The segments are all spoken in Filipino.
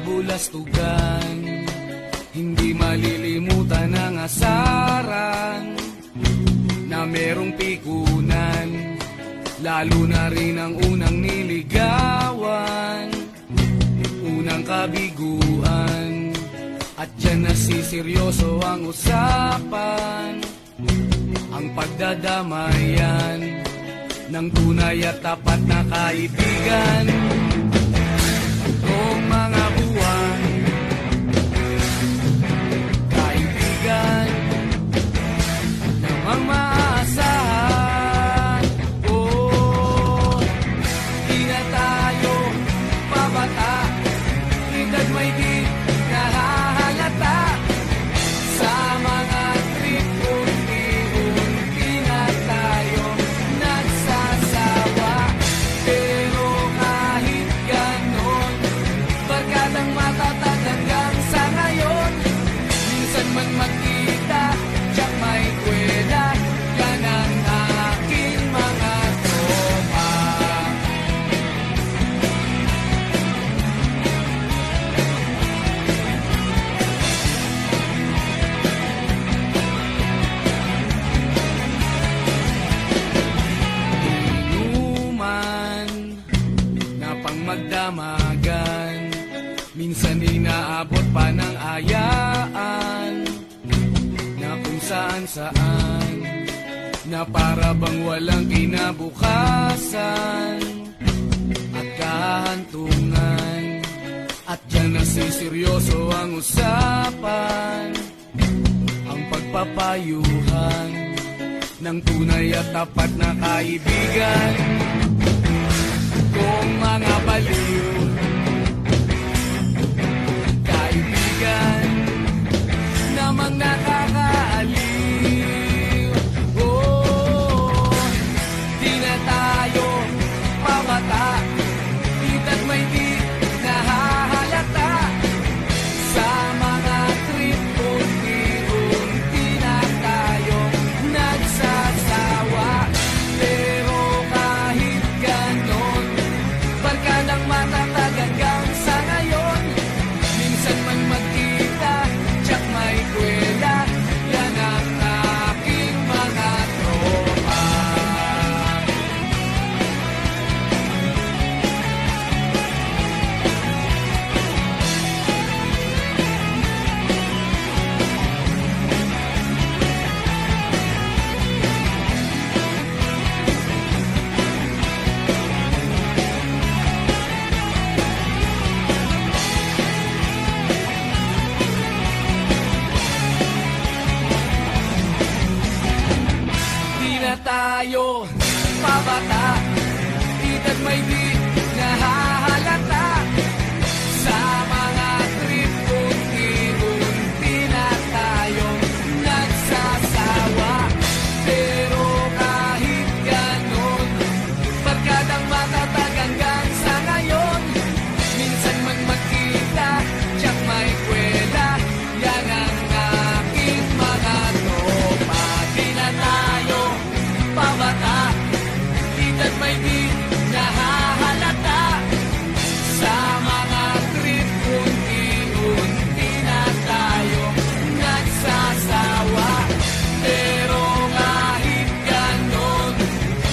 kabulastugan. Hindi malilimutan ang asaran na merong pikunan, lalo na rin ang unang niligawan, unang kabiguan. At dyan nasiseryoso ang usapan, ang pagdadamayan ng tunay at tapat na kaibigan. Noong mga buwan, kaibigan namang maaasahan. Oh, di na tayo pabata, edad may di nahahalata. Sa mga trip, unti-unti na tayo nagsasawa. Pero kahit ganon, barkadang matatag hanggang sa ngayon. Minsan man magkita, tiyak may kwela, yan ang aking mga tropa. Inuman na pang magdamagan, minsan inaabot pa ng ayaan, na kung saan-saan, na para bang walang kinabukasan at kahantungan. At dyan nasiseryoso ang usapan, ang pagpapayuhan ng tunay at tapat na kaibigan. Kung mga baliw, kaibigan namang nakakaaliw. Oh, di na tayo pabata, edad may di nahahalata. Sa mga trip, unti-unti na tayo nagsasawa. Pero kahit ganon, barkadang matatag hanggang sa ngayon. Minsan man magkita, tiyak may kwela, yan ang aking mga tropa. Di na tayo pabata, edad may di nahahalata. Sa mga trip, unti-unti na tayo nagsasawa. Pero kahit ganon, barkadang matatag hanggang sa ngayon. Minsan man magkita, tiyak may kwela, yan ang aking mga tropa. Di na tayo pabata, edad may di nahahalata. Sa mga trip, unti-unti na tayo nagsasawa. Pero kahit ganon,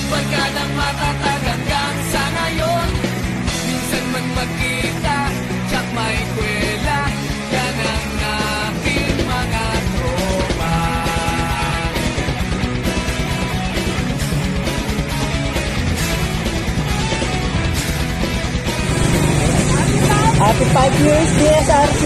barkadang matatag hanggang sa ngayon. Minsan man magkita, tiyak may kwela, yan ang aking mga tropa. Happy 5 years, DSRC!